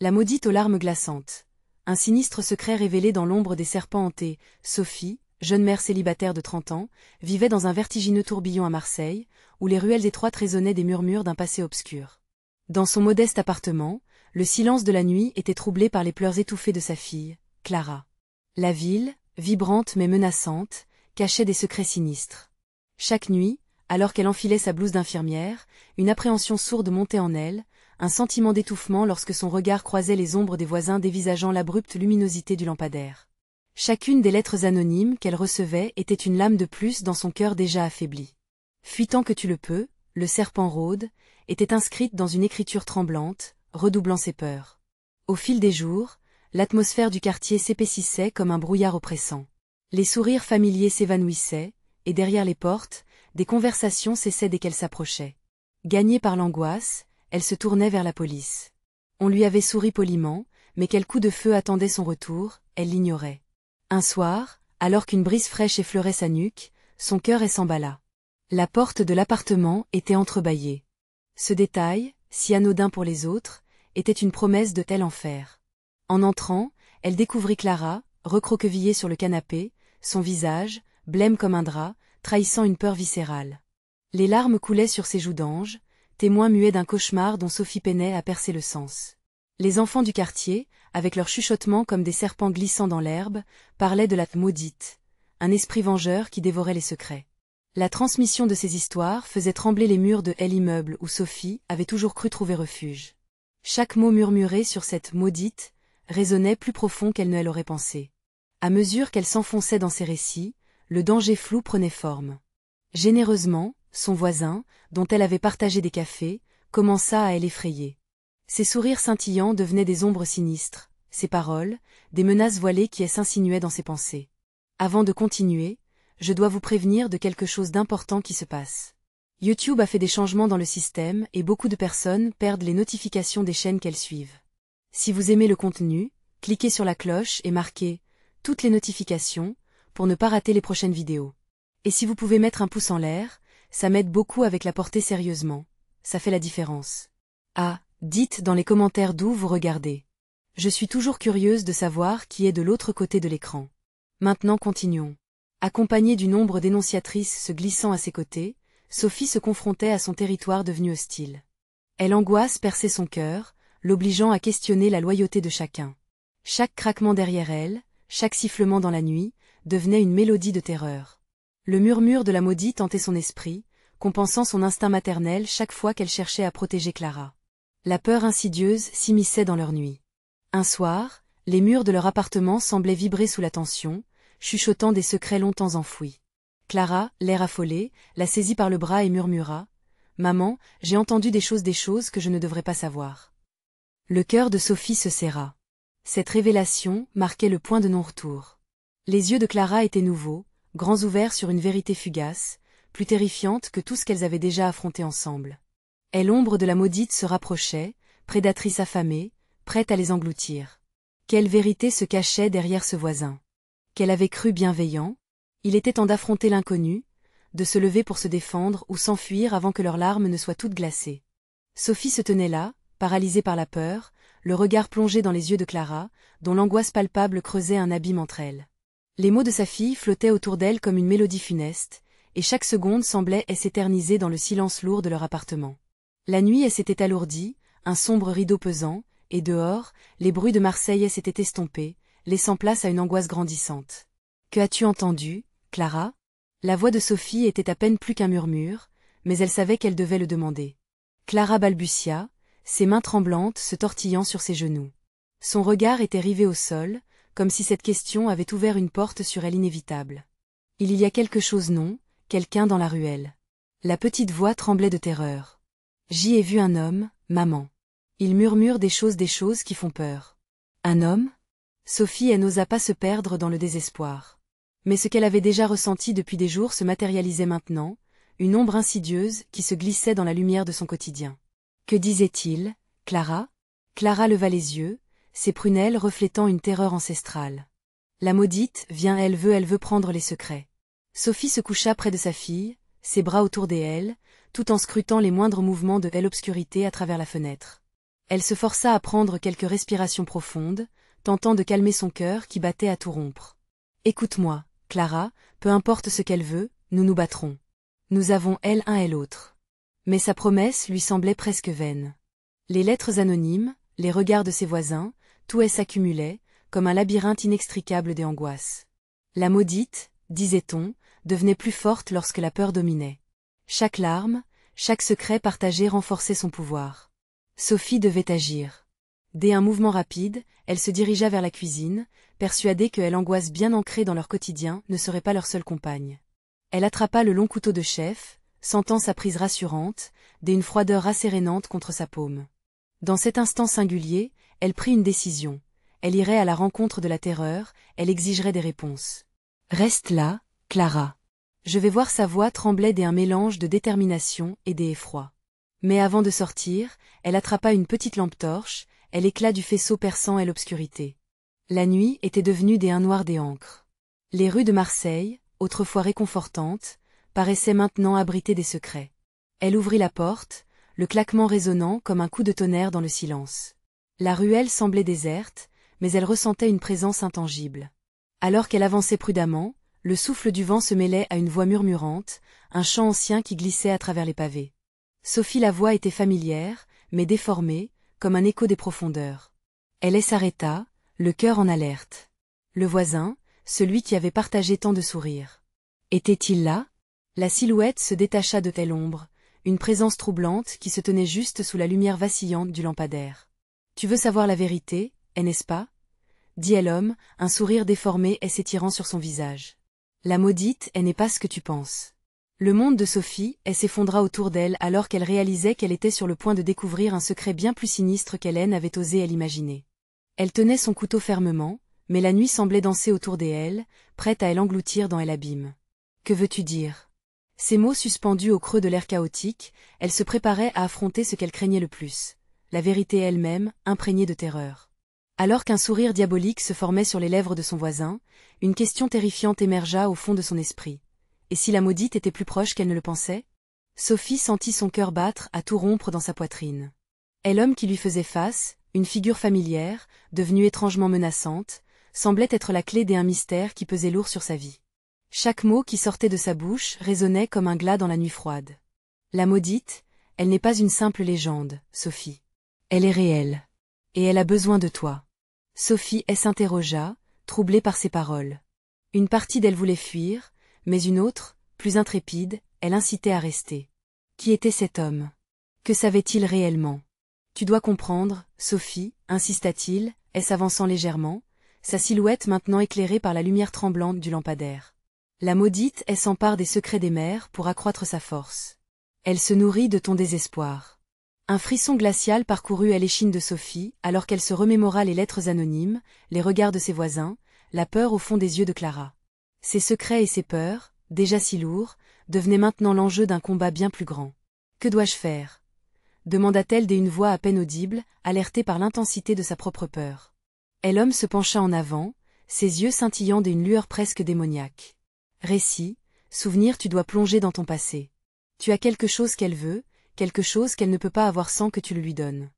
La maudite aux larmes glaçantes. Un sinistre secret révélé dans l'ombre des serpents hantés. Sophie, jeune mère célibataire de 30 ans, vivait dans un vertigineux tourbillon à Marseille, où les ruelles étroites résonnaient des murmures d'un passé obscur. Dans son modeste appartement, le silence de la nuit était troublé par les pleurs étouffés de sa fille, Clara. La ville, vibrante mais menaçante, cachait des secrets sinistres. Chaque nuit, alors qu'elle enfilait sa blouse d'infirmière, une appréhension sourde montait en elle, un sentiment d'étouffement lorsque son regard croisait les ombres des voisins dévisageant l'abrupte luminosité du lampadaire. Chacune des lettres anonymes qu'elle recevait était une lame de plus dans son cœur déjà affaibli. « Fuis tant que tu le peux, le serpent rôde » était inscrite dans une écriture tremblante, redoublant ses peurs. Au fil des jours, l'atmosphère du quartier s'épaississait comme un brouillard oppressant. Les sourires familiers s'évanouissaient, et derrière les portes, des conversations cessaient dès qu'elle s'approchait. Gagnée par l'angoisse, elle se tournait vers la police. On lui avait souri poliment, mais quel coup de feu attendait son retour, elle l'ignorait. Un soir, alors qu'une brise fraîche effleurait sa nuque, son cœur s'emballa. La porte de l'appartement était entrebâillée. Ce détail, si anodin pour les autres, était une promesse de tel enfer. En entrant, elle découvrit Clara, recroquevillée sur le canapé, son visage, blême comme un drap, trahissant une peur viscérale. Les larmes coulaient sur ses joues d'ange, témoin muet d'un cauchemar dont Sophie peinait à percer le sens. Les enfants du quartier, avec leurs chuchotements comme des serpents glissant dans l'herbe, parlaient de la maudite, un esprit vengeur qui dévorait les secrets. La transmission de ces histoires faisait trembler les murs de l'immeuble où Sophie avait toujours cru trouver refuge. Chaque mot murmuré sur cette maudite résonnait plus profond qu'elle ne l'aurait pensé. À mesure qu'elle s'enfonçait dans ses récits, le danger flou prenait forme. Généreusement, son voisin, dont elle avait partagé des cafés, commença à l'effrayer. Ses sourires scintillants devenaient des ombres sinistres, ses paroles, des menaces voilées qui s'insinuaient dans ses pensées. Avant de continuer, je dois vous prévenir de quelque chose d'important qui se passe. YouTube a fait des changements dans le système et beaucoup de personnes perdent les notifications des chaînes qu'elles suivent. Si vous aimez le contenu, cliquez sur la cloche et marquez « Toutes les notifications » pour ne pas rater les prochaines vidéos. Et si vous pouvez mettre un pouce en l'air, ça m'aide beaucoup avec la portée sérieusement. Ça fait la différence. Ah, dites dans les commentaires d'où vous regardez. Je suis toujours curieuse de savoir qui est de l'autre côté de l'écran. Maintenant continuons. Accompagnée d'une ombre dénonciatrice se glissant à ses côtés, Sophie se confrontait à son territoire devenu hostile. L'angoisse perçait son cœur, l'obligeant à questionner la loyauté de chacun. Chaque craquement derrière elle, chaque sifflement dans la nuit, devenait une mélodie de terreur. Le murmure de la maudite hantait son esprit, compensant son instinct maternel chaque fois qu'elle cherchait à protéger Clara. La peur insidieuse s'immisçait dans leur nuit. Un soir, les murs de leur appartement semblaient vibrer sous la tension, chuchotant des secrets longtemps enfouis. Clara, l'air affolé, la saisit par le bras et murmura « Maman, j'ai entendu des choses que je ne devrais pas savoir. » Le cœur de Sophie se serra. Cette révélation marquait le point de non-retour. Les yeux de Clara étaient nouveaux, grands ouverts sur une vérité fugace, plus terrifiante que tout ce qu'elles avaient déjà affronté ensemble. Et l'ombre de la maudite se rapprochait, prédatrice affamée, prête à les engloutir. Quelle vérité se cachait derrière ce voisin? Qu'elle avait cru bienveillant? Il était temps d'affronter l'inconnu, de se lever pour se défendre ou s'enfuir avant que leurs larmes ne soient toutes glacées. Sophie se tenait là, paralysée par la peur, le regard plongé dans les yeux de Clara, dont l'angoisse palpable creusait un abîme entre elles. Les mots de sa fille flottaient autour d'elle comme une mélodie funeste, et chaque seconde semblait s'éterniser dans le silence lourd de leur appartement. La nuit s'était alourdie, un sombre rideau pesant, et dehors, les bruits de Marseille s'étaient estompés, laissant place à une angoisse grandissante. « Que as-tu entendu, Clara ?» La voix de Sophie était à peine plus qu'un murmure, mais elle savait qu'elle devait le demander. Clara balbutia, ses mains tremblantes se tortillant sur ses genoux. Son regard était rivé au sol, comme si cette question avait ouvert une porte sur elle inévitable. « Il y a quelque chose, non, quelqu'un dans la ruelle. » La petite voix tremblait de terreur. « J'y ai vu un homme, maman. Il murmure des choses qui font peur. » Un homme? Sophie n'osa pas se perdre dans le désespoir. Mais ce qu'elle avait déjà ressenti depuis des jours se matérialisait maintenant, une ombre insidieuse qui se glissait dans la lumière de son quotidien. Que disait-il, Clara? Clara leva les yeux, ses prunelles reflétant une terreur ancestrale. La maudite vient, elle veut prendre les secrets. Sophie se coucha près de sa fille, ses bras autour d'elle, tout en scrutant les moindres mouvements de l'obscurité à travers la fenêtre. Elle se força à prendre quelques respirations profondes, tentant de calmer son cœur qui battait à tout rompre. Écoute-moi, Clara, peu importe ce qu'elle veut, nous nous battrons. Nous avons elle un et l'autre. Mais sa promesse lui semblait presque vaine. Les lettres anonymes, les regards de ses voisins, tout s'accumulait, comme un labyrinthe inextricable des angoisses. La maudite, disait-on, devenait plus forte lorsque la peur dominait. Chaque larme, chaque secret partagé renforçait son pouvoir. Sophie devait agir. Dès un mouvement rapide, elle se dirigea vers la cuisine, persuadée que l'angoisse bien ancrée dans leur quotidien ne serait pas leur seule compagne. Elle attrapa le long couteau de chef, sentant sa prise rassurante, dès une froideur rassérénante contre sa paume. Dans cet instant singulier, elle prit une décision. Elle irait à la rencontre de la terreur, elle exigerait des réponses. « Reste là, Clara. » Je vais voir. Sa voix tremblait d'un mélange de détermination et d'effroi. Mais avant de sortir, elle attrapa une petite lampe torche, et l'éclat du faisceau perçant l'obscurité. La nuit était devenue un noir des ancres. Les rues de Marseille, autrefois réconfortantes, paraissaient maintenant abriter des secrets. Elle ouvrit la porte, le claquement résonnant comme un coup de tonnerre dans le silence. La ruelle semblait déserte, mais elle ressentait une présence intangible. Alors qu'elle avançait prudemment, le souffle du vent se mêlait à une voix murmurante, un chant ancien qui glissait à travers les pavés. Sophie, la voix était familière, mais déformée, comme un écho des profondeurs. Elle s'arrêta, le cœur en alerte. Le voisin, celui qui avait partagé tant de sourires. Était-il là? La silhouette se détacha de telle ombre, une présence troublante qui se tenait juste sous la lumière vacillante du lampadaire. « Tu veux savoir la vérité, n'est-ce pas ?» dit l'homme, un sourire déformé s'étirant sur son visage. « La maudite, n'est pas ce que tu penses. » Le monde de Sophie s'effondra autour d'elle alors qu'elle réalisait qu'elle était sur le point de découvrir un secret bien plus sinistre qu'elle n'avait osé l'imaginer. Elle tenait son couteau fermement, mais la nuit semblait danser autour d'elle, prête à l'engloutir dans l'abîme. « Que veux-tu dire ?» Ces mots suspendus au creux de l'air chaotique, elle se préparait à affronter ce qu'elle craignait le plus, la vérité elle-même, imprégnée de terreur. Alors qu'un sourire diabolique se formait sur les lèvres de son voisin, une question terrifiante émergea au fond de son esprit. Et si la maudite était plus proche qu'elle ne le pensait? Sophie sentit son cœur battre à tout rompre dans sa poitrine. Et l'homme qui lui faisait face, une figure familière, devenue étrangement menaçante, semblait être la clé d'un mystère qui pesait lourd sur sa vie. Chaque mot qui sortait de sa bouche résonnait comme un glas dans la nuit froide. La maudite, elle n'est pas une simple légende, Sophie. Elle est réelle. Et elle a besoin de toi. Sophie s'interrogea, troublée par ces paroles. Une partie d'elle voulait fuir, mais une autre, plus intrépide, elle incitait à rester. Qui était cet homme? Que savait-il réellement? Tu dois comprendre, Sophie, insista-t-il, s'avançant légèrement, sa silhouette maintenant éclairée par la lumière tremblante du lampadaire. La maudite s'empare des secrets des mers pour accroître sa force. Elle se nourrit de ton désespoir. Un frisson glacial parcourut l'échine de Sophie alors qu'elle se remémora les lettres anonymes, les regards de ses voisins, la peur au fond des yeux de Clara. Ses secrets et ses peurs, déjà si lourds, devenaient maintenant l'enjeu d'un combat bien plus grand. « Que dois-je faire ?» demanda-t-elle d'une voix à peine audible, alertée par l'intensité de sa propre peur. Et l'homme se pencha en avant, ses yeux scintillant d'une lueur presque démoniaque. « Récit, souvenir, tu dois plonger dans ton passé. Tu as quelque chose qu'elle veut, quelque chose qu'elle ne peut pas avoir sans que tu le lui donnes.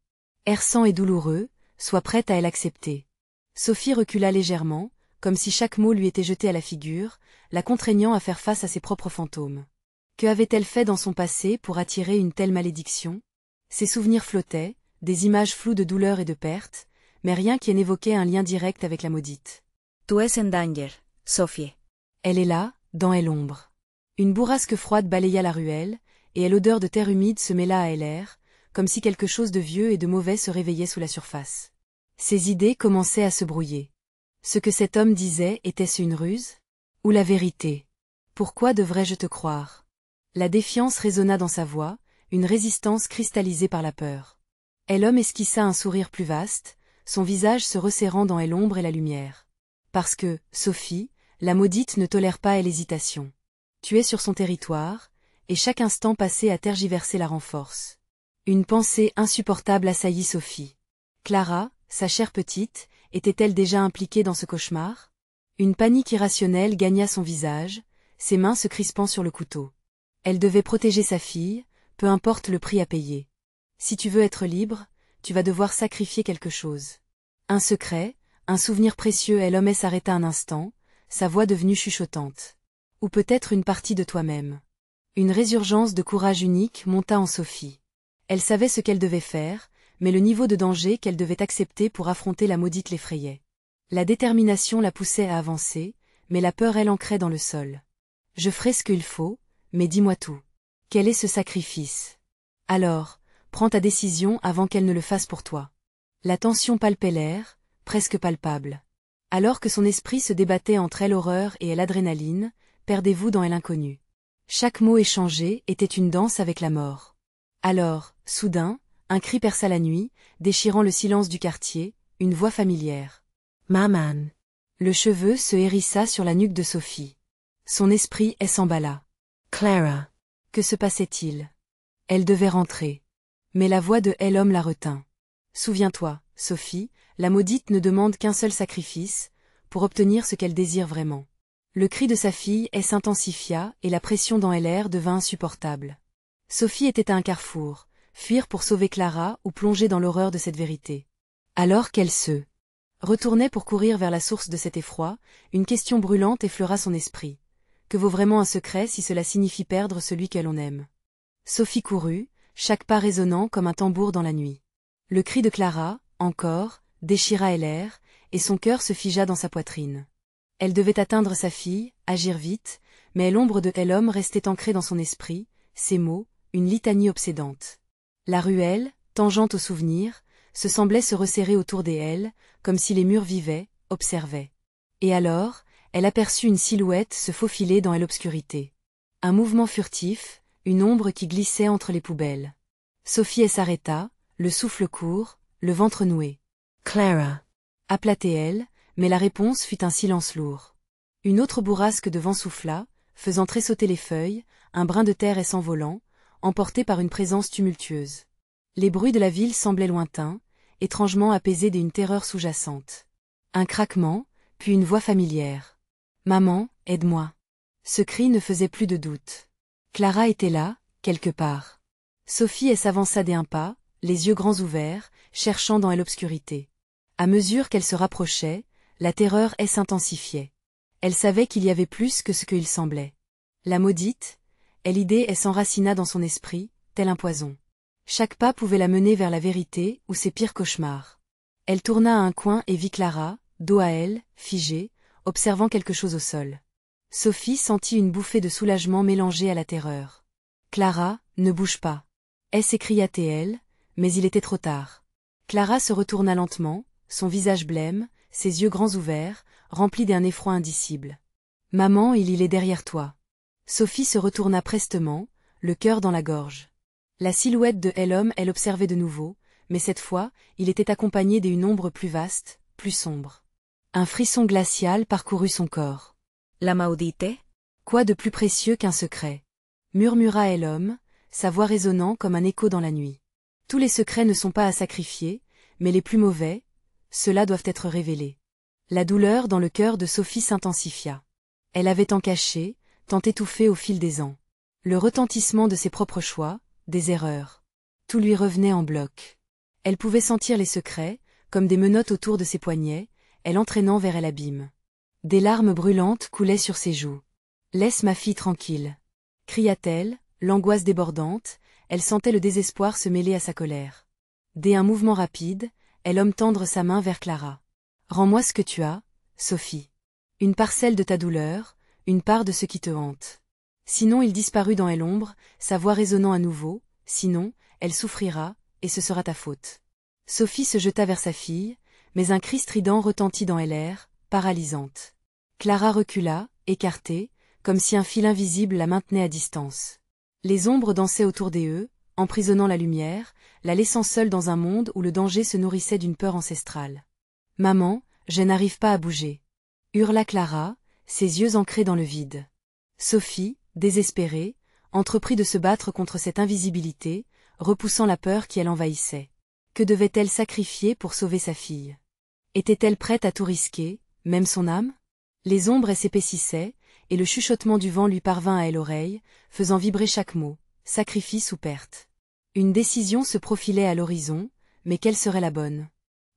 Herçant et douloureux, sois prête à l'accepter. » Sophie recula légèrement, comme si chaque mot lui était jeté à la figure, la contraignant à faire face à ses propres fantômes. Que avait-elle fait dans son passé pour attirer une telle malédiction? Ses souvenirs flottaient, des images floues de douleur et de perte, mais rien qui n'évoquait un lien direct avec la maudite. « Tu es en danger, Sophie. » Elle est là, dans l'ombre. Une bourrasque froide balaya la ruelle, et l'odeur de terre humide se mêla à l'air, comme si quelque chose de vieux et de mauvais se réveillait sous la surface. Ses idées commençaient à se brouiller. Ce que cet homme disait, était-ce une ruse? Ou la vérité? Pourquoi devrais-je te croire? La défiance résonna dans sa voix, une résistance cristallisée par la peur. Et l'homme esquissa un sourire plus vaste, son visage se resserrant dans l'ombre et la lumière. Parce que, Sophie, la maudite ne tolère pas l'hésitation. Tu es sur son territoire, et chaque instant passé à tergiverser la renforce. Une pensée insupportable assaillit Sophie. Clara, sa chère petite, était-elle déjà impliquée dans ce cauchemar? Une panique irrationnelle gagna son visage, ses mains se crispant sur le couteau. Elle devait protéger sa fille, peu importe le prix à payer. Si tu veux être libre, tu vas devoir sacrifier quelque chose. Un secret, un souvenir précieux. Elom s'arrêta un instant, sa voix devenue chuchotante. Ou peut-être une partie de toi-même. Une résurgence de courage unique monta en Sophie. Elle savait ce qu'elle devait faire, mais le niveau de danger qu'elle devait accepter pour affronter la maudite l'effrayait. La détermination la poussait à avancer, mais la peur elle ancrait dans le sol. Je ferai ce qu'il faut, mais dis-moi tout. Quel est ce sacrifice? Alors, prends ta décision avant qu'elle ne le fasse pour toi. La tension palpait l'air, presque palpable. Alors que son esprit se débattait entre elle horreur et elle adrénaline, perdez-vous dans elle inconnue. Chaque mot échangé était une danse avec la mort. Alors, soudain, un cri perça la nuit, déchirant le silence du quartier, une voix familière. Maman. Le cheveu se hérissa sur la nuque de Sophie. Son esprit s'emballa. Clara. Que se passait-il? Elle devait rentrer. Mais la voix de Elom la retint. Souviens-toi, Sophie, la maudite ne demande qu'un seul sacrifice, pour obtenir ce qu'elle désire vraiment. Le cri de sa fille s'intensifia et la pression dans l'air devint insupportable. Sophie était à un carrefour, fuir pour sauver Clara ou plonger dans l'horreur de cette vérité. Alors qu'elle se retournait pour courir vers la source de cet effroi, une question brûlante effleura son esprit. Que vaut vraiment un secret si cela signifie perdre celui que l'on aime? Sophie courut, chaque pas résonnant comme un tambour dans la nuit. Le cri de Clara, encore, déchira l'air, et son cœur se figea dans sa poitrine. Elle devait atteindre sa fille, agir vite, mais l'ombre de Elom restait ancrée dans son esprit, ses mots, une litanie obsédante. La ruelle, tangente au souvenir, se semblait se resserrer autour d'elle, comme si les murs vivaient, observaient. Et alors, elle aperçut une silhouette se faufiler dans l'obscurité. Un mouvement furtif, une ombre qui glissait entre les poubelles. Sophie s'arrêta, le souffle court, le ventre noué. Clara. Appela-t-elle, mais la réponse fut un silence lourd. Une autre bourrasque de vent souffla, faisant tressauter les feuilles, un brin de terre s'envolant, emporté par une présence tumultueuse. Les bruits de la ville semblaient lointains, étrangement apaisés d'une terreur sous-jacente. Un craquement, puis une voix familière. « Maman, aide-moi » Ce cri ne faisait plus de doute. Clara était là, quelque part. Sophie s'avança d'un pas, les yeux grands ouverts, cherchant dans l'obscurité. À mesure qu'elle se rapprochait, la terreur s'intensifiait. Elle savait qu'il y avait plus que ce qu'il semblait. La maudite, l'idée s'enracina dans son esprit, tel un poison. Chaque pas pouvait la mener vers la vérité ou ses pires cauchemars. Elle tourna à un coin et vit Clara, dos à elle, figée, observant quelque chose au sol. Sophie sentit une bouffée de soulagement mélangée à la terreur. « Clara, ne bouge pas !» s'écria-t-elle, mais il était trop tard. Clara se retourna lentement, son visage blême, ses yeux grands ouverts, remplis d'un effroi indicible. « Maman, il est derrière toi. » Sophie se retourna prestement, le cœur dans la gorge. La silhouette de Elom l'observait de nouveau, mais cette fois, il était accompagné d'une ombre plus vaste, plus sombre. Un frisson glacial parcourut son corps. « La maudite? Quoi de plus précieux qu'un secret ?» murmura Elom, sa voix résonnant comme un écho dans la nuit. « Tous les secrets ne sont pas à sacrifier, mais les plus mauvais, ceux-là doivent être révélés. » La douleur dans le cœur de Sophie s'intensifia. Elle avait tant caché, tant étouffé au fil des ans. Le retentissement de ses propres choix, des erreurs. Tout lui revenait en bloc. Elle pouvait sentir les secrets, comme des menottes autour de ses poignets, elle entraînant vers l'abîme. Des larmes brûlantes coulaient sur ses joues. « Laisse ma fille tranquille » cria-t-elle, l'angoisse débordante, elle sentait le désespoir se mêler à sa colère. Dès un mouvement rapide, Elom tendre sa main vers Clara. « Rends-moi ce que tu as, Sophie. Une parcelle de ta douleur, une part de ce qui te hante. Sinon il disparut dans l'ombre, sa voix résonnant à nouveau, sinon, elle souffrira, et ce sera ta faute. » Sophie se jeta vers sa fille, mais un cri strident retentit dans l'air, paralysante. Clara recula, écartée, comme si un fil invisible la maintenait à distance. Les ombres dansaient autour d'eux, emprisonnant la lumière, la laissant seule dans un monde où le danger se nourrissait d'une peur ancestrale. « Maman, je n'arrive pas à bouger » hurla Clara, ses yeux ancrés dans le vide. Sophie, désespérée, entreprit de se battre contre cette invisibilité, repoussant la peur qui l'envahissait. Que devait-elle sacrifier pour sauver sa fille? Était-elle prête à tout risquer, même son âme? Les ombres s'épaississaient, et le chuchotement du vent lui parvint à l'oreille, faisant vibrer chaque mot, sacrifice ou perte. Une décision se profilait à l'horizon, mais quelle serait la bonne?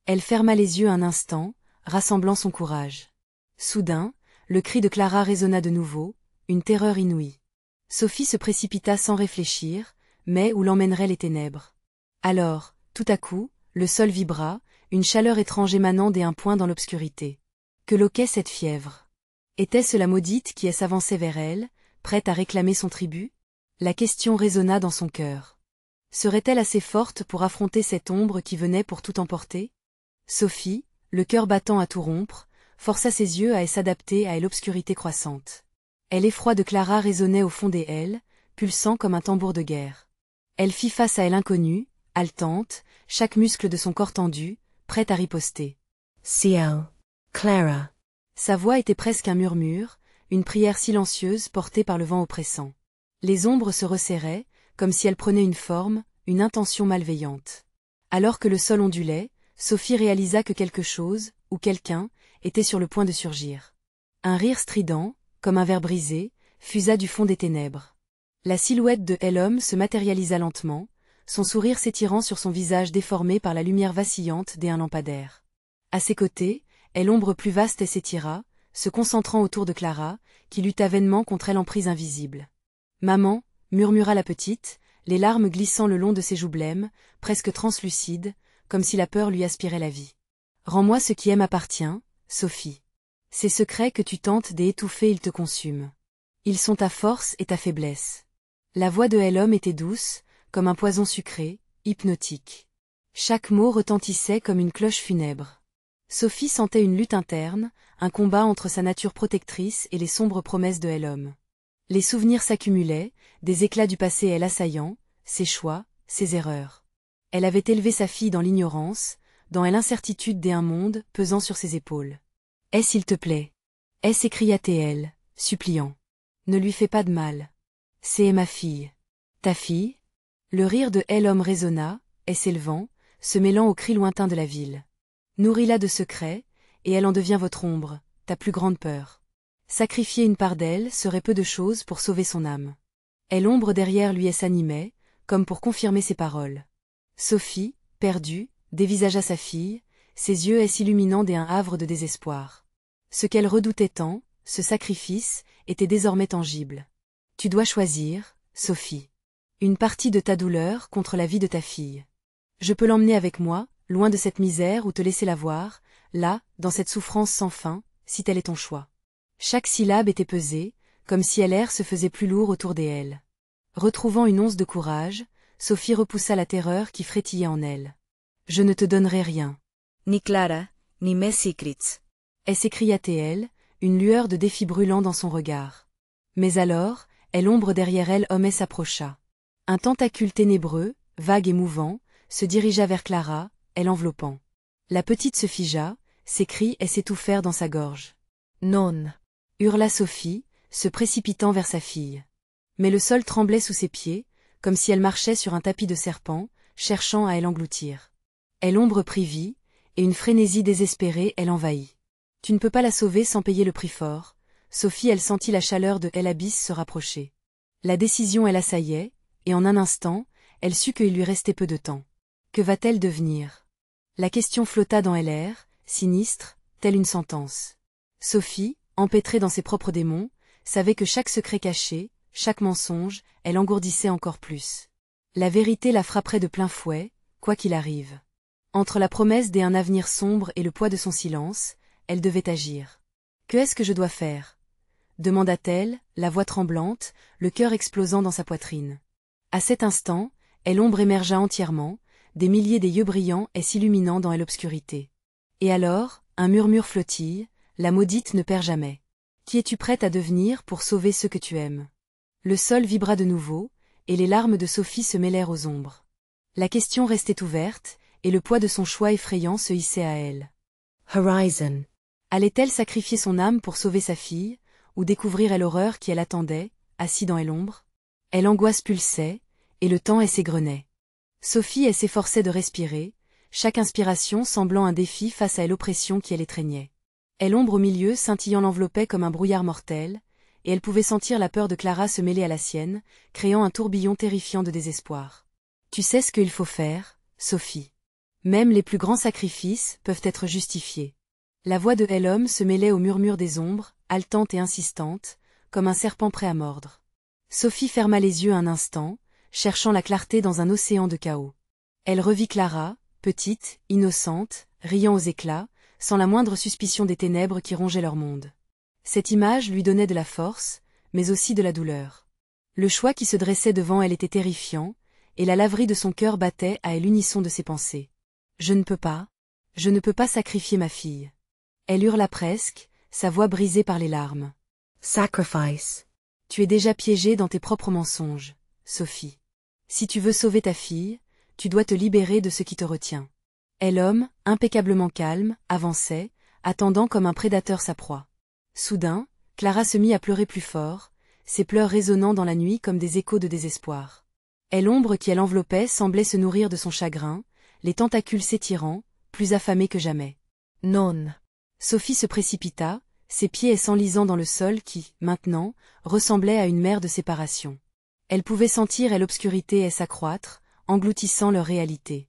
Elle ferma les yeux un instant, rassemblant son courage. Soudain, le cri de Clara résonna de nouveau, une terreur inouïe. Sophie se précipita sans réfléchir, mais où l'emmèneraient les ténèbres? Alors, tout à coup, le sol vibra, une chaleur étrange émanant des un point dans l'obscurité. Que loquait cette fièvre? Était-ce la maudite qui s'avançait vers elle, prête à réclamer son tribut? La question résonna dans son cœur. Serait-elle assez forte pour affronter cette ombre qui venait pour tout emporter? Sophie, le cœur battant à tout rompre, força ses yeux à s'adapter à l'obscurité croissante. L'effroi de Clara résonnait au fond des ailes, pulsant comme un tambour de guerre. Elle fit face à l'inconnu, haletante, chaque muscle de son corps tendu, prête à riposter. Ciel. Clara. Sa voix était presque un murmure, une prière silencieuse portée par le vent oppressant. Les ombres se resserraient, comme si elles prenaient une forme, une intention malveillante. Alors que le sol ondulait, Sophie réalisa que quelque chose, ou quelqu'un, était sur le point de surgir. Un rire strident, comme un verre brisé, fusa du fond des ténèbres. La silhouette de l'homme se matérialisa lentement, son sourire s'étirant sur son visage déformé par la lumière vacillante d'un lampadaire. À ses côtés, l'ombre plus vaste s'étira, se concentrant autour de Clara, qui lutta vainement contre l'emprise invisible. « Maman » murmura la petite, les larmes glissant le long de ses joues blêmes, presque translucides, comme si la peur lui aspirait la vie. « Rends-moi ce qui m'appartient, Sophie. Ces secrets que tu tentes d'étouffer, ils te consument. Ils sont ta force et ta faiblesse. » La voix de l'homme était douce, comme un poison sucré, hypnotique. Chaque mot retentissait comme une cloche funèbre. Sophie sentait une lutte interne, un combat entre sa nature protectrice et les sombres promesses de l'homme. Les souvenirs s'accumulaient, des éclats du passé l'assaillant, ses choix, ses erreurs. Elle avait élevé sa fille dans l'ignorance, dans l'incertitude d'un monde pesant sur ses épaules. « S'il te plaît. S'écria-t-elle, suppliant. Ne lui fais pas de mal. C'est ma fille. Ta fille? Le rire de l'homme résonna, s'élevant, se mêlant aux cris lointains de la ville. Nourris-la de secrets, et elle en devient votre ombre, ta plus grande peur. Sacrifier une part d'elle serait peu de chose pour sauver son âme. L'ombre derrière lui s'animait, comme pour confirmer ses paroles. Sophie, perdue, dévisagea sa fille, ses yeux s'illuminant d'un havre de désespoir. Ce qu'elle redoutait tant, ce sacrifice, était désormais tangible. Tu dois choisir, Sophie. Une partie de ta douleur contre la vie de ta fille. Je peux l'emmener avec moi, loin de cette misère ou te laisser la voir, là, dans cette souffrance sans fin, si tel est ton choix. Chaque syllabe était pesée, comme si l'air se faisait plus lourd autour d'elle. Retrouvant une once de courage, Sophie repoussa la terreur qui frétillait en elle. Je ne te donnerai rien. Ni Clara, ni mes secrets. S'écria-t-elle, une lueur de défi brûlant dans son regard. Mais alors, l'ombre derrière l'homme s'approcha. Un tentacule ténébreux, vague et mouvant, se dirigea vers Clara, l'enveloppant. La petite se figea, ses cris s'étouffèrent dans sa gorge. Non. Hurla Sophie, se précipitant vers sa fille. Mais le sol tremblait sous ses pieds, comme si elle marchait sur un tapis de serpents, cherchant à l'engloutir. L'ombre prit vie, et une frénésie désespérée l'envahit. Tu ne peux pas la sauver sans payer le prix fort. Sophie sentit la chaleur de l'abysse se rapprocher. La décision l'assaillait, et en un instant, elle sut qu'il lui restait peu de temps. Que va-t-elle devenir? La question flotta dans l'air, sinistre, telle une sentence. Sophie, empêtrée dans ses propres démons, savait que chaque secret caché, chaque mensonge, engourdissait encore plus. La vérité la frapperait de plein fouet, quoi qu'il arrive. Entre la promesse d'un avenir sombre et le poids de son silence, elle devait agir. « Que est-ce que je dois faire ?» demanda-t-elle, la voix tremblante, le cœur explosant dans sa poitrine. À cet instant, l'ombre émergea entièrement, des milliers d'yeux brillants s'illuminant dans l'obscurité. Et alors, un murmure flottille, la maudite ne perd jamais. Qui es-tu prête à devenir pour sauver ceux que tu aimes? Le sol vibra de nouveau, et les larmes de Sophie se mêlèrent aux ombres. La question restait ouverte, et le poids de son choix effrayant se hissait à elle. Horizon. Allait-elle sacrifier son âme pour sauver sa fille, ou découvrir l'horreur qui l'attendait, assis dans l'ombre? L'angoisse pulsait, et le temps s'égrenait. Sophie s'efforçait de respirer, chaque inspiration semblant un défi face à l'oppression qui l'étreignait. L'ombre au milieu scintillant l'enveloppait comme un brouillard mortel, et elle pouvait sentir la peur de Clara se mêler à la sienne, créant un tourbillon terrifiant de désespoir. Tu sais ce qu'il faut faire, Sophie. Même les plus grands sacrifices peuvent être justifiés. La voix de Elhomme se mêlait au murmure des ombres, haletante et insistante, comme un serpent prêt à mordre. Sophie ferma les yeux un instant, cherchant la clarté dans un océan de chaos. Elle revit Clara, petite, innocente, riant aux éclats, sans la moindre suspicion des ténèbres qui rongeaient leur monde. Cette image lui donnait de la force, mais aussi de la douleur. Le choix qui se dressait devant elle était terrifiant, et la laverie de son cœur battait à l'unisson de ses pensées. Je ne peux pas sacrifier ma fille. Elle hurla presque, sa voix brisée par les larmes. Sacrifice. Tu es déjà piégée dans tes propres mensonges, Sophie. Si tu veux sauver ta fille, tu dois te libérer de ce qui te retient. L'homme, impeccablement calme, avançait, attendant comme un prédateur sa proie. Soudain, Clara se mit à pleurer plus fort, ses pleurs résonnant dans la nuit comme des échos de désespoir. L'ombre qui l'enveloppait semblait se nourrir de son chagrin, les tentacules s'étirant, plus affamés que jamais. Non. Sophie se précipita, ses pieds s'enlisant dans le sol qui, maintenant, ressemblait à une mer de séparation. Elle pouvait sentir l'obscurité s'accroître, engloutissant leur réalité.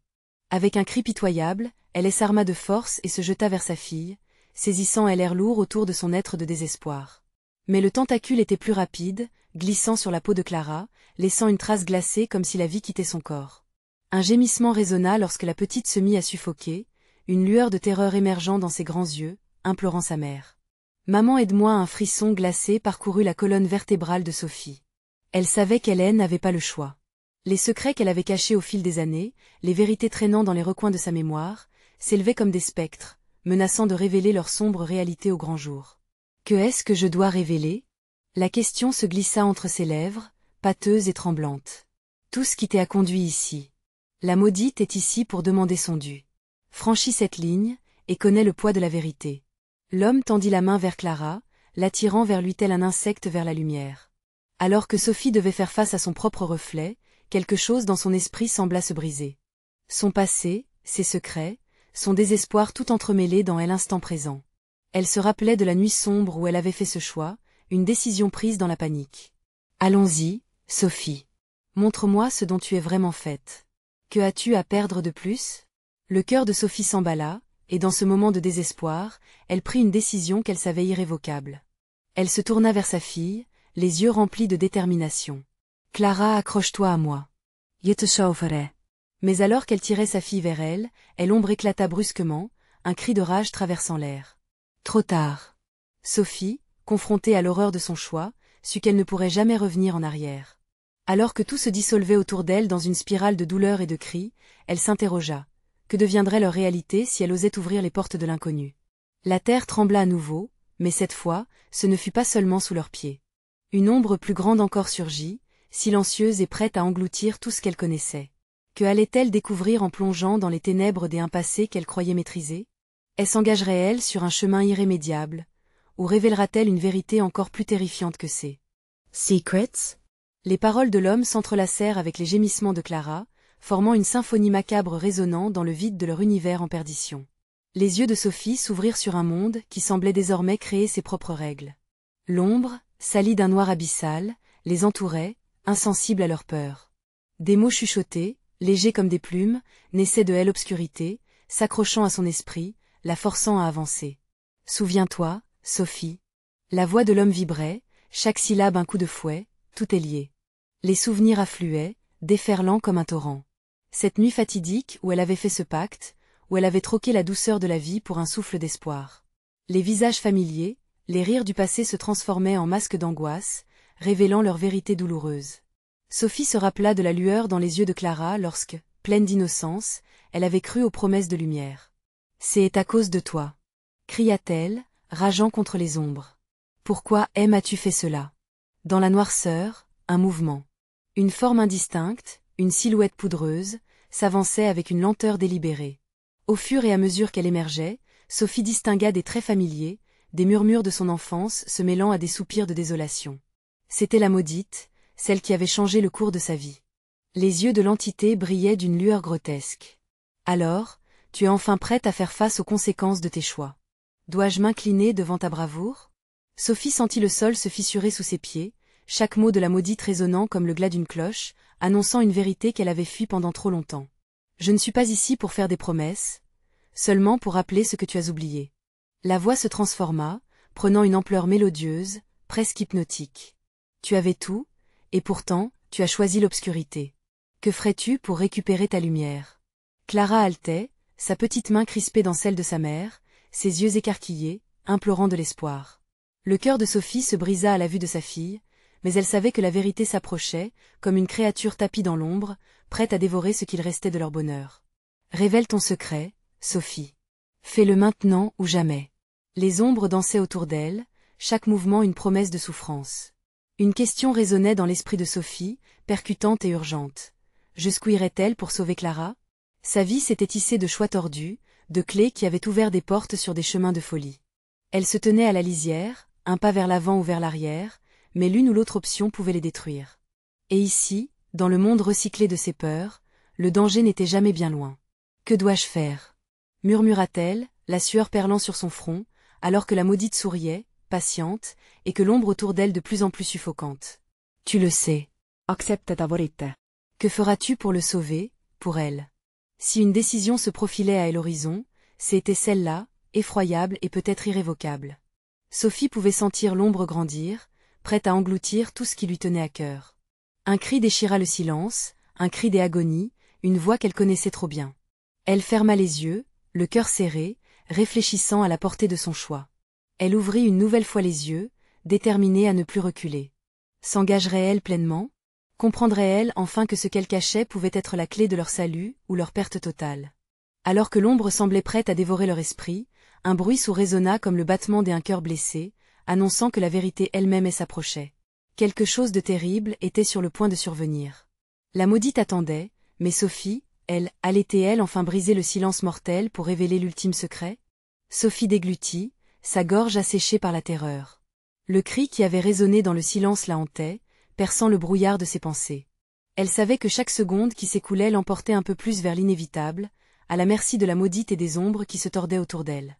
Avec un cri pitoyable, elle s'arma de force et se jeta vers sa fille, saisissant l'air lourd autour de son être de désespoir. Mais le tentacule était plus rapide, glissant sur la peau de Clara, laissant une trace glacée comme si la vie quittait son corps. Un gémissement résonna lorsque la petite se mit à suffoquer, une lueur de terreur émergeant dans ses grands yeux, implorant sa mère. Maman, aide-moi. Un frisson glacé parcourut la colonne vertébrale de Sophie. Elle savait qu'Hélène n'avait pas le choix. Les secrets qu'elle avait cachés au fil des années, les vérités traînant dans les recoins de sa mémoire, s'élevaient comme des spectres, menaçant de révéler leur sombre réalité au grand jour. Que est-ce que je dois révéler? La question se glissa entre ses lèvres, pâteuse et tremblante. Tout ce qui t'a conduit ici. La maudite est ici pour demander son dû. Franchis cette ligne, et connais le poids de la vérité. L'homme tendit la main vers Clara, l'attirant vers lui tel un insecte vers la lumière. Alors que Sophie devait faire face à son propre reflet, quelque chose dans son esprit sembla se briser. Son passé, ses secrets, son désespoir tout entremêlés dans l'instant présent. Elle se rappelait de la nuit sombre où elle avait fait ce choix, une décision prise dans la panique. Allons-y, Sophie. Montre-moi ce dont tu es vraiment faite. Que as-tu à perdre de plus? Le cœur de Sophie s'emballa, et dans ce moment de désespoir, elle prit une décision qu'elle savait irrévocable. Elle se tourna vers sa fille, les yeux remplis de détermination. Clara, accroche-toi à moi. Je te sauverai. Mais alors qu'elle tirait sa fille vers elle, l'ombre éclata brusquement, un cri de rage traversant l'air. Trop tard. Sophie, confrontée à l'horreur de son choix, sut qu'elle ne pourrait jamais revenir en arrière. Alors que tout se dissolvait autour d'elle dans une spirale de douleur et de cris, elle s'interrogea. Que deviendrait leur réalité si elle osait ouvrir les portes de l'inconnu? La terre trembla à nouveau, mais cette fois, ce ne fut pas seulement sous leurs pieds. Une ombre plus grande encore surgit, silencieuse et prête à engloutir tout ce qu'elle connaissait. Que allait-elle découvrir en plongeant dans les ténèbres un passé qu'elle croyait maîtriser? S'engagerait-elle sur un chemin irrémédiable, ou révélera-t-elle une vérité encore plus terrifiante que ces Secrets? Les paroles de l'homme s'entrelacèrent avec les gémissements de Clara, formant une symphonie macabre résonnant dans le vide de leur univers en perdition. Les yeux de Sophie s'ouvrirent sur un monde qui semblait désormais créer ses propres règles. L'ombre, salie d'un noir abyssal, les entourait, insensible à leur peur. Des mots chuchotés, légers comme des plumes, naissaient de l'obscurité, s'accrochant à son esprit, la forçant à avancer. Souviens-toi, Sophie. La voix de l'homme vibrait, chaque syllabe un coup de fouet, tout est lié. Les souvenirs affluaient, déferlant comme un torrent. Cette nuit fatidique où elle avait fait ce pacte, où elle avait troqué la douceur de la vie pour un souffle d'espoir. Les visages familiers, les rires du passé se transformaient en masques d'angoisse, révélant leur vérité douloureuse. Sophie se rappela de la lueur dans les yeux de Clara lorsque, pleine d'innocence, elle avait cru aux promesses de lumière. « C'est à cause de toi » cria-t-elle, rageant contre les ombres. « Pourquoi as-tu fait cela ?» Dans la noirceur, un mouvement. Une forme indistincte, une silhouette poudreuse, s'avançait avec une lenteur délibérée. Au fur et à mesure qu'elle émergeait, Sophie distingua des traits familiers, des murmures de son enfance se mêlant à des soupirs de désolation. C'était la maudite, celle qui avait changé le cours de sa vie. Les yeux de l'entité brillaient d'une lueur grotesque. Alors, tu es enfin prête à faire face aux conséquences de tes choix. Dois-je m'incliner devant ta bravoure? Sophie sentit le sol se fissurer sous ses pieds, chaque mot de la maudite résonnant comme le glas d'une cloche, annonçant une vérité qu'elle avait fuie pendant trop longtemps. Je ne suis pas ici pour faire des promesses, seulement pour rappeler ce que tu as oublié. La voix se transforma, prenant une ampleur mélodieuse, presque hypnotique. Tu avais tout, et pourtant, tu as choisi l'obscurité. Que ferais-tu pour récupérer ta lumière? Clara haletait, sa petite main crispée dans celle de sa mère, ses yeux écarquillés, implorant de l'espoir. Le cœur de Sophie se brisa à la vue de sa fille, mais elle savait que la vérité s'approchait, comme une créature tapie dans l'ombre, prête à dévorer ce qu'il restait de leur bonheur. Révèle ton secret, Sophie. Fais-le maintenant ou jamais. Les ombres dansaient autour d'elle, chaque mouvement une promesse de souffrance. Une question résonnait dans l'esprit de Sophie, percutante et urgente. Jusqu'où irait-elle pour sauver Clara? Sa vie s'était tissée de choix tordus, de clés qui avaient ouvert des portes sur des chemins de folie. Elle se tenait à la lisière, un pas vers l'avant ou vers l'arrière, mais l'une ou l'autre option pouvait les détruire. Et ici, dans le monde recyclé de ses peurs, le danger n'était jamais bien loin. Que dois-je faire? Murmura-t-elle, la sueur perlant sur son front, alors que la maudite souriait, patiente, et que l'ombre autour d'elle de plus en plus suffocante. Tu le sais. Accepta tavorite. Que feras-tu pour le sauver, pour elle? Si une décision se profilait à l'horizon, c'était celle-là, effroyable et peut-être irrévocable. Sophie pouvait sentir l'ombre grandir, prête à engloutir tout ce qui lui tenait à cœur. Un cri déchira le silence, un cri des agonies, une voix qu'elle connaissait trop bien. Elle ferma les yeux, le cœur serré, réfléchissant à la portée de son choix. Elle ouvrit une nouvelle fois les yeux, déterminée à ne plus reculer. S'engagerait-elle pleinement? Comprendrait-elle enfin que ce qu'elle cachait pouvait être la clé de leur salut ou leur perte totale? Alors que l'ombre semblait prête à dévorer leur esprit, un bruit sourd résonna comme le battement d'un cœur blessé, annonçant que la vérité elle-même s'approchait. Quelque chose de terrible était sur le point de survenir. La maudite attendait, mais Sophie, elle, allait-elle enfin briser le silence mortel pour révéler l'ultime secret? Sophie déglutit, sa gorge asséchée par la terreur. Le cri qui avait résonné dans le silence la hantait, perçant le brouillard de ses pensées. Elle savait que chaque seconde qui s'écoulait l'emportait un peu plus vers l'inévitable, à la merci de la maudite et des ombres qui se tordaient autour d'elle.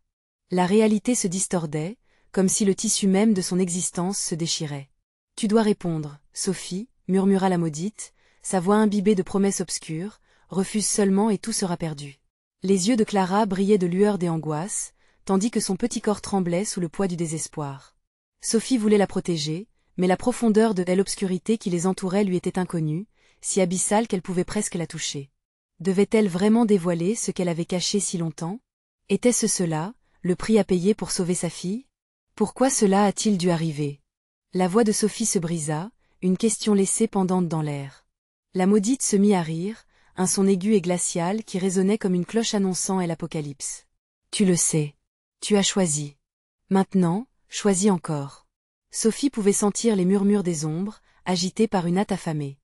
La réalité se distordait, comme si le tissu même de son existence se déchirait. « Tu dois répondre, Sophie, » murmura la maudite, sa voix imbibée de promesses obscures, « refuse seulement et tout sera perdu. » Les yeux de Clara brillaient de lueur et angoisse, tandis que son petit corps tremblait sous le poids du désespoir. Sophie voulait la protéger, mais la profondeur de l'obscurité qui les entourait lui était inconnue, si abyssale qu'elle pouvait presque la toucher. Devait-elle vraiment dévoiler ce qu'elle avait caché si longtemps? Était-ce cela, le prix à payer pour sauver sa fille? Pourquoi cela a-t-il dû arriver? La voix de Sophie se brisa, une question laissée pendante dans l'air. La maudite se mit à rire, un son aigu et glacial qui résonnait comme une cloche annonçant l'apocalypse. Tu le sais. Tu as choisi. Maintenant, choisis encore. Sophie pouvait sentir les murmures des ombres, agitées par une hâte affamée.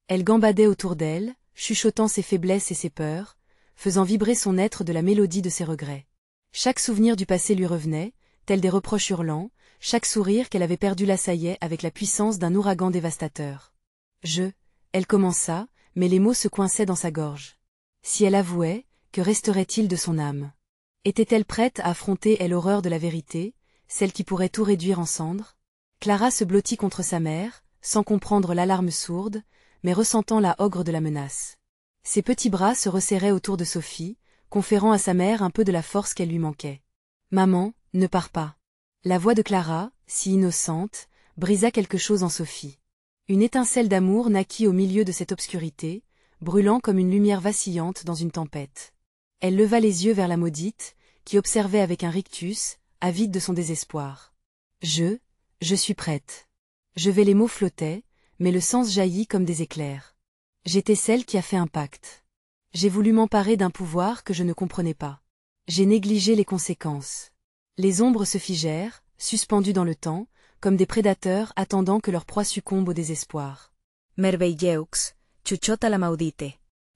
Elle gambadait autour d'elle, chuchotant ses faiblesses et ses peurs, faisant vibrer son être de la mélodie de ses regrets. Chaque souvenir du passé lui revenait, tel des reproches hurlants, chaque sourire qu'elle avait perdu l'assaillait avec la puissance d'un ouragan dévastateur. Elle commença, mais les mots se coinçaient dans sa gorge. Si elle avouait, que resterait-il de son âme? Était-elle prête à affronter l'horreur de la vérité, celle qui pourrait tout réduire en cendres? Clara se blottit contre sa mère, sans comprendre l'alarme sourde, mais ressentant la hogre de la menace. Ses petits bras se resserraient autour de Sophie, conférant à sa mère un peu de la force qu'elle lui manquait. « Maman, ne pars pas. » La voix de Clara, si innocente, brisa quelque chose en Sophie. Une étincelle d'amour naquit au milieu de cette obscurité, brûlant comme une lumière vacillante dans une tempête. Elle leva les yeux vers la maudite, qui observait avec un rictus, avide de son désespoir. Je suis prête. Les mots flottaient, mais le sens jaillit comme des éclairs. J'étais celle qui a fait un pacte. J'ai voulu m'emparer d'un pouvoir que je ne comprenais pas. J'ai négligé les conséquences. Les ombres se figèrent, suspendues dans le temps, comme des prédateurs attendant que leur proie succombe au désespoir. Merveilleux, chuchota la maudite.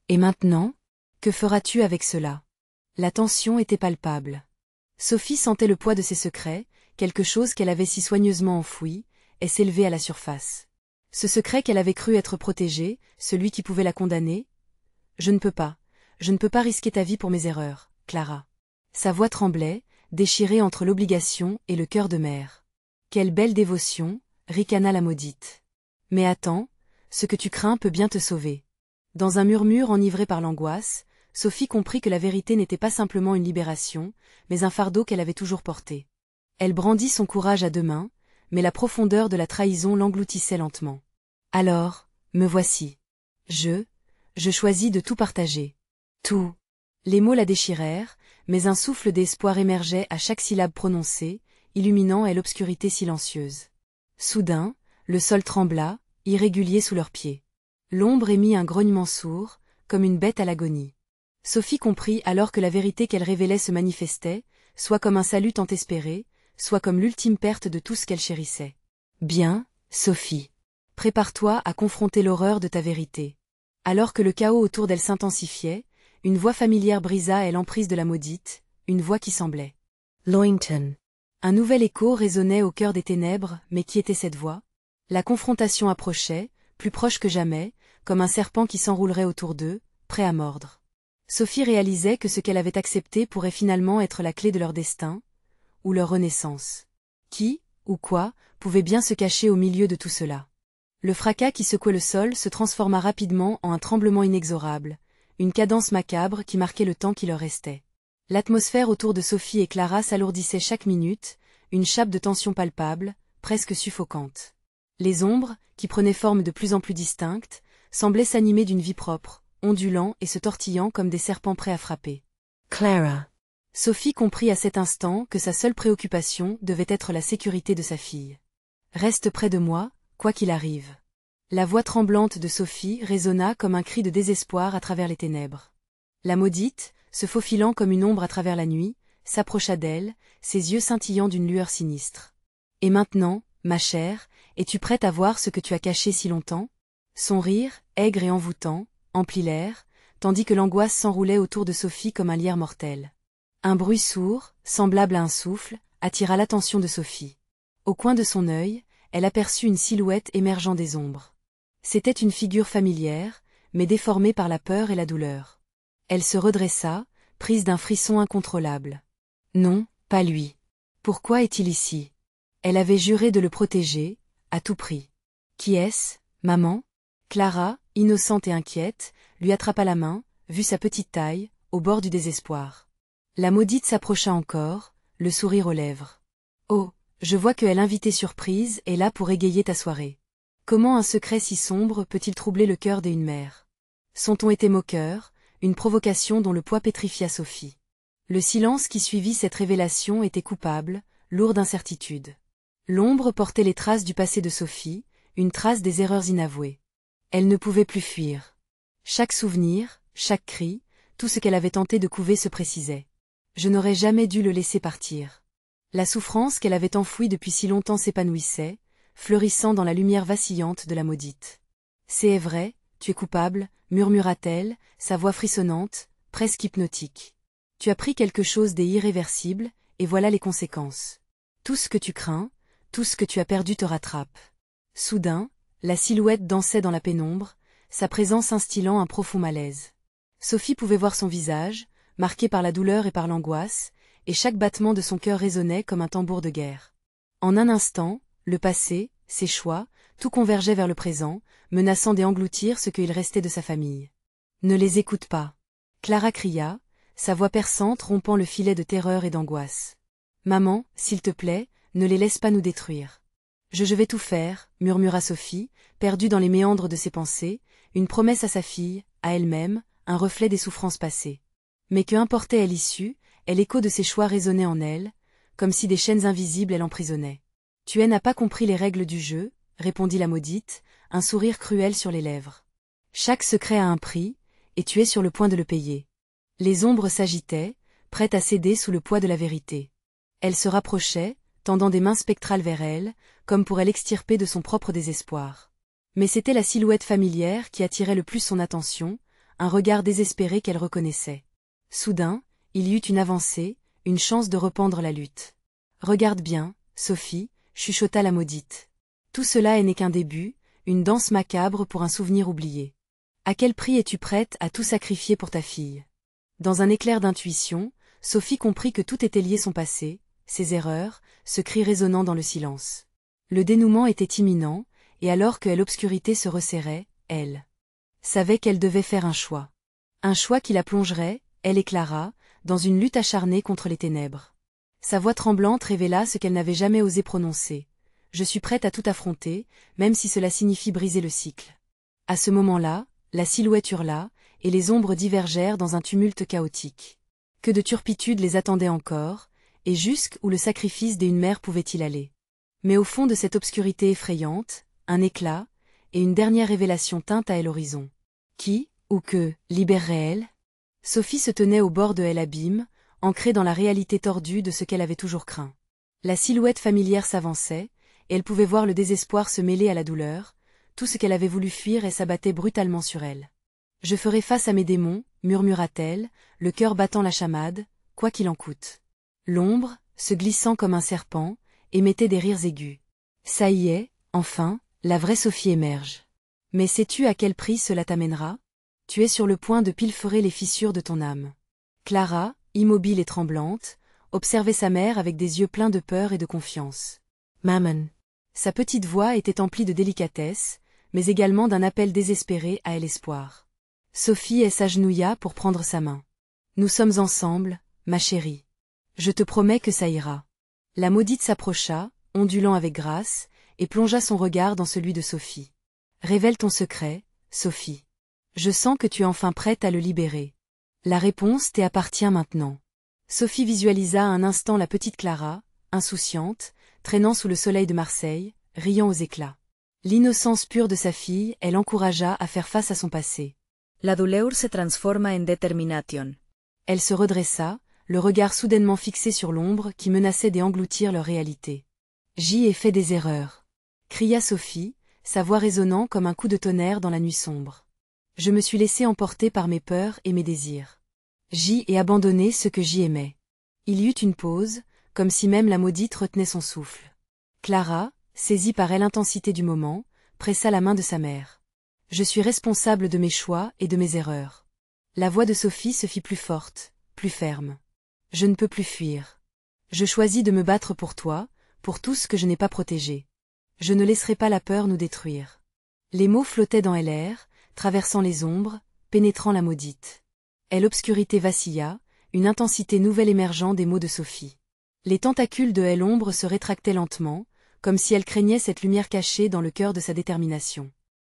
Et maintenant? Que feras-tu avec cela? La tension était palpable. Sophie sentait le poids de ses secrets, quelque chose qu'elle avait si soigneusement enfoui, et s'élever à la surface. Ce secret qu'elle avait cru être protégé, celui qui pouvait la condamner? Je ne peux pas risquer ta vie pour mes erreurs, Clara. Sa voix tremblait, déchirée entre l'obligation et le cœur de mère. Quelle belle dévotion, ricana la maudite. Mais attends, ce que tu crains peut bien te sauver. Dans un murmure enivré par l'angoisse, Sophie comprit que la vérité n'était pas simplement une libération, mais un fardeau qu'elle avait toujours porté. Elle brandit son courage à deux mains, mais la profondeur de la trahison l'engloutissait lentement. Alors, me voici. Je choisis de tout partager. Tout. Les mots la déchirèrent, mais un souffle d'espoir émergeait à chaque syllabe prononcée, illuminant l'obscurité silencieuse. Soudain, le sol trembla, irrégulier sous leurs pieds. L'ombre émit un grognement sourd, comme une bête à l'agonie. Sophie comprit alors que la vérité qu'elle révélait se manifestait, soit comme un salut tant espéré, soit comme l'ultime perte de tout ce qu'elle chérissait. Bien, Sophie. Prépare-toi à confronter l'horreur de ta vérité. Alors que le chaos autour d'elle s'intensifiait, une voix familière brisa l'emprise de la maudite, une voix qui semblait. Lointon. Un nouvel écho résonnait au cœur des ténèbres, mais qui était cette voix? La confrontation approchait, plus proche que jamais, comme un serpent qui s'enroulerait autour d'eux, prêt à mordre. Sophie réalisait que ce qu'elle avait accepté pourrait finalement être la clé de leur destin, ou leur renaissance. Qui, ou quoi, pouvait bien se cacher au milieu de tout cela? Le fracas qui secouait le sol se transforma rapidement en un tremblement inexorable, une cadence macabre qui marquait le temps qui leur restait. L'atmosphère autour de Sophie et Clara s'alourdissait chaque minute, une chape de tension palpable, presque suffocante. Les ombres, qui prenaient forme de plus en plus distinctes, semblaient s'animer d'une vie propre, ondulant et se tortillant comme des serpents prêts à frapper. Clara. Sophie comprit à cet instant que sa seule préoccupation devait être la sécurité de sa fille. Reste près de moi, quoi qu'il arrive. La voix tremblante de Sophie résonna comme un cri de désespoir à travers les ténèbres. La maudite, se faufilant comme une ombre à travers la nuit, s'approcha d'elle, ses yeux scintillant d'une lueur sinistre. Et maintenant, ma chère, es-tu prête à voir ce que tu as caché si longtemps? Son rire, aigre et envoûtant, emplit l'air, tandis que l'angoisse s'enroulait autour de Sophie comme un lierre mortel. Un bruit sourd, semblable à un souffle, attira l'attention de Sophie. Au coin de son œil, elle aperçut une silhouette émergeant des ombres. C'était une figure familière, mais déformée par la peur et la douleur. Elle se redressa, prise d'un frisson incontrôlable. Non, pas lui. Pourquoi est-il ici? Elle avait juré de le protéger, à tout prix. Qui est-ce, maman? Clara, innocente et inquiète, lui attrapa la main, vut sa petite taille, au bord du désespoir. La maudite s'approcha encore, le sourire aux lèvres. Oh, je vois que l'invitée surprise est là pour égayer ta soirée. Comment un secret si sombre peut-il troubler le cœur d'une mère? Son ton était moqueur, une provocation dont le poids pétrifia Sophie. Le silence qui suivit cette révélation était coupable, lourd d'incertitude. L'ombre portait les traces du passé de Sophie, une trace des erreurs inavouées. Elle ne pouvait plus fuir. Chaque souvenir, chaque cri, tout ce qu'elle avait tenté de couver se précisait. Je n'aurais jamais dû le laisser partir. La souffrance qu'elle avait enfouie depuis si longtemps s'épanouissait, fleurissant dans la lumière vacillante de la maudite. C'est vrai, tu es coupable, murmura-t-elle, sa voix frissonnante, presque hypnotique. Tu as pris quelque chose d'irréversible, et voilà les conséquences. Tout ce que tu crains, tout ce que tu as perdu te rattrape. Soudain, la silhouette dansait dans la pénombre, sa présence instillant un profond malaise. Sophie pouvait voir son visage, marqué par la douleur et par l'angoisse, et chaque battement de son cœur résonnait comme un tambour de guerre. En un instant, le passé, ses choix, tout convergeait vers le présent, menaçant d'engloutir ce qu'il restait de sa famille. Ne les écoute pas. Clara cria, sa voix perçante rompant le filet de terreur et d'angoisse. Maman, s'il te plaît, ne les laisse pas nous détruire. Je vais tout faire, murmura Sophie, perdue dans les méandres de ses pensées, une promesse à sa fille, à elle-même, un reflet des souffrances passées. Mais que importait l'issue, l'écho de ses choix résonnait en elle, comme si des chaînes invisibles l'emprisonnaient. Tu n'as pas compris les règles du jeu, répondit la maudite, un sourire cruel sur les lèvres. Chaque secret a un prix, et tu es sur le point de le payer. Les ombres s'agitaient, prêtes à céder sous le poids de la vérité. Elle se rapprochait, tendant des mains spectrales vers elle, comme pour l'extirper de son propre désespoir. Mais c'était la silhouette familière qui attirait le plus son attention, un regard désespéré qu'elle reconnaissait. Soudain, il y eut une avancée, une chance de rependre la lutte. Regarde bien, Sophie, chuchota la maudite. Tout cela n'est qu'un début, une danse macabre pour un souvenir oublié. À quel prix es-tu prête à tout sacrifier pour ta fille? Dans un éclair d'intuition, Sophie comprit que tout était lié son passé, ses erreurs, ce cri résonnant dans le silence. Le dénouement était imminent, et alors que l'obscurité se resserrait, elle savait qu'elle devait faire un choix. Un choix qui la plongerait, elle et Clara, dans une lutte acharnée contre les ténèbres. Sa voix tremblante révéla ce qu'elle n'avait jamais osé prononcer. Je suis prête à tout affronter, même si cela signifie briser le cycle. À ce moment-là, la silhouette hurla, et les ombres divergèrent dans un tumulte chaotique. Que de turpitude les attendait encore, et jusqu'où le sacrifice d'une mère pouvait-il aller? Mais au fond de cette obscurité effrayante, un éclat, et une dernière révélation tinte à elle l'horizon. Qui, ou que, libérerait-elle? Sophie se tenait au bord de l'abîme, ancrée dans la réalité tordue de ce qu'elle avait toujours craint. La silhouette familière s'avançait, et elle pouvait voir le désespoir se mêler à la douleur, tout ce qu'elle avait voulu fuir et s'abattait brutalement sur elle. « Je ferai face à mes démons, murmura-t-elle, le cœur battant la chamade, quoi qu'il en coûte. » L'ombre, se glissant comme un serpent, émettait des rires aigus. Ça y est, enfin, la vraie Sophie émerge. Mais sais-tu à quel prix cela t'amènera? Tu es sur le point de pilferer les fissures de ton âme. Clara, immobile et tremblante, observait sa mère avec des yeux pleins de peur et de confiance. Maman. Sa petite voix était emplie de délicatesse, mais également d'un appel désespéré à l'espoir. Sophie s'agenouilla pour prendre sa main. Nous sommes ensemble, ma chérie. Je te promets que ça ira. La maudite s'approcha, ondulant avec grâce, et plongea son regard dans celui de Sophie. Révèle ton secret, Sophie. Je sens que tu es enfin prête à le libérer. La réponse t'appartient maintenant. Sophie visualisa un instant la petite Clara, insouciante, traînant sous le soleil de Marseille, riant aux éclats. L'innocence pure de sa fille, elle encouragea à faire face à son passé. La douleur se transforma en détermination. Elle se redressa, le regard soudainement fixé sur l'ombre qui menaçait d'engloutir leur réalité. J'y ai fait des erreurs, cria Sophie, sa voix résonnant comme un coup de tonnerre dans la nuit sombre. Je me suis laissée emporter par mes peurs et mes désirs. J'y ai abandonné ce que j'y aimais. Il y eut une pause, comme si même la maudite retenait son souffle. Clara, saisie par l'intensité du moment, pressa la main de sa mère. Je suis responsable de mes choix et de mes erreurs. La voix de Sophie se fit plus forte, plus ferme. Je ne peux plus fuir. Je choisis de me battre pour toi, pour tout ce que je n'ai pas protégé. Je ne laisserai pas la peur nous détruire. Les mots flottaient dans l'air, traversant les ombres, pénétrant la maudite. Et l'obscurité vacilla, une intensité nouvelle émergeant des mots de Sophie. Les tentacules de l'ombre se rétractaient lentement, comme si elle craignait cette lumière cachée dans le cœur de sa détermination.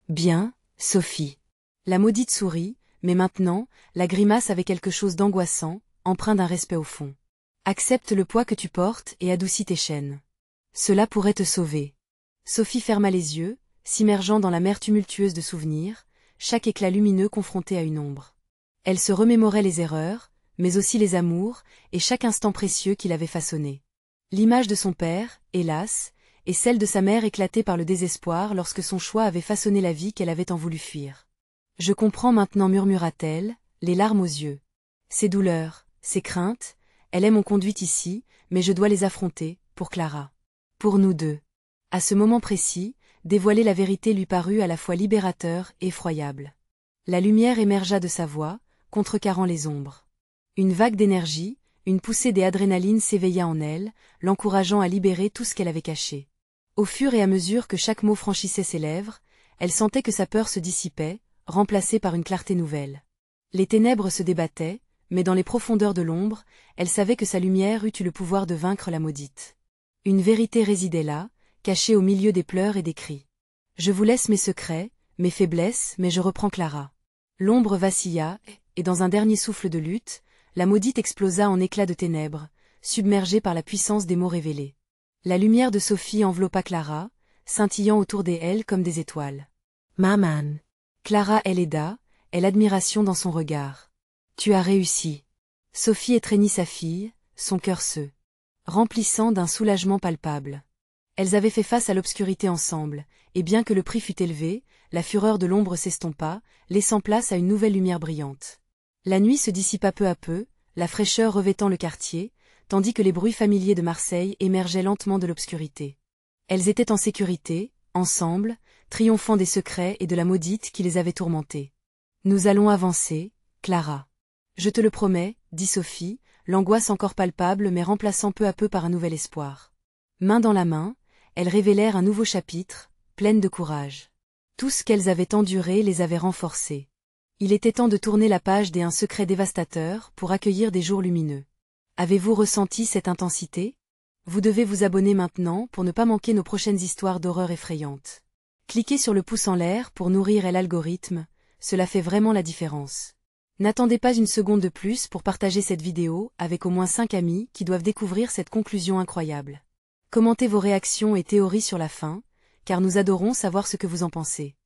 Bien, Sophie. La maudite sourit, mais maintenant, la grimace avait quelque chose d'angoissant, empreint d'un respect au fond. Accepte le poids que tu portes et adoucis tes chaînes. Cela pourrait te sauver. Sophie ferma les yeux, s'immergeant dans la mer tumultueuse de souvenirs, chaque éclat lumineux confronté à une ombre. Elle se remémorait les erreurs, mais aussi les amours, et chaque instant précieux qu'il avait façonné. L'image de son père, hélas, et celle de sa mère éclatée par le désespoir lorsque son choix avait façonné la vie qu'elle avait tant voulu fuir. Je comprends maintenant, murmura-t-elle, les larmes aux yeux. Ces douleurs, ces craintes, elles m'ont conduite ici, mais je dois les affronter, pour Clara. Pour nous deux. À ce moment précis, dévoiler la vérité lui parut à la fois libérateur et effroyable. La lumière émergea de sa voix, contrecarrant les ombres. Une vague d'énergie, une poussée d'adrénaline s'éveilla en elle, l'encourageant à libérer tout ce qu'elle avait caché. Au fur et à mesure que chaque mot franchissait ses lèvres, elle sentait que sa peur se dissipait, remplacée par une clarté nouvelle. Les ténèbres se débattaient, mais dans les profondeurs de l'ombre, elle savait que sa lumière eût eu le pouvoir de vaincre la maudite. Une vérité résidait là, cachée au milieu des pleurs et des cris. Je vous laisse mes secrets, mes faiblesses, mais je reprends Clara. L'ombre vacilla, et dans un dernier souffle de lutte, la maudite explosa en éclats de ténèbres, submergée par la puissance des mots révélés. La lumière de Sophie enveloppa Clara, scintillant autour d'elle comme des étoiles. Maman. Clara l'aida, l'admiration dans son regard. Tu as réussi. Sophie étreignit sa fille, son cœur se remplissant d'un soulagement palpable. Elles avaient fait face à l'obscurité ensemble, et bien que le prix fût élevé, la fureur de l'ombre s'estompa, laissant place à une nouvelle lumière brillante. La nuit se dissipa peu à peu, la fraîcheur revêtant le quartier, tandis que les bruits familiers de Marseille émergeaient lentement de l'obscurité. Elles étaient en sécurité, ensemble, triomphant des secrets et de la maudite qui les avait tourmentées. Nous allons avancer, Clara. Je te le promets, dit Sophie, l'angoisse encore palpable mais remplaçant peu à peu par un nouvel espoir. Main dans la main, elles révélèrent un nouveau chapitre, pleine de courage. Tout ce qu'elles avaient enduré les avait renforcées. Il était temps de tourner la page des Un secret dévastateur pour accueillir des jours lumineux. Avez-vous ressenti cette intensité? Vous devez vous abonner maintenant pour ne pas manquer nos prochaines histoires d'horreur effrayantes. Cliquez sur le pouce en l'air pour nourrir l'algorithme, cela fait vraiment la différence. N'attendez pas une seconde de plus pour partager cette vidéo avec au moins 5 amis qui doivent découvrir cette conclusion incroyable. Commentez vos réactions et théories sur la fin, car nous adorons savoir ce que vous en pensez.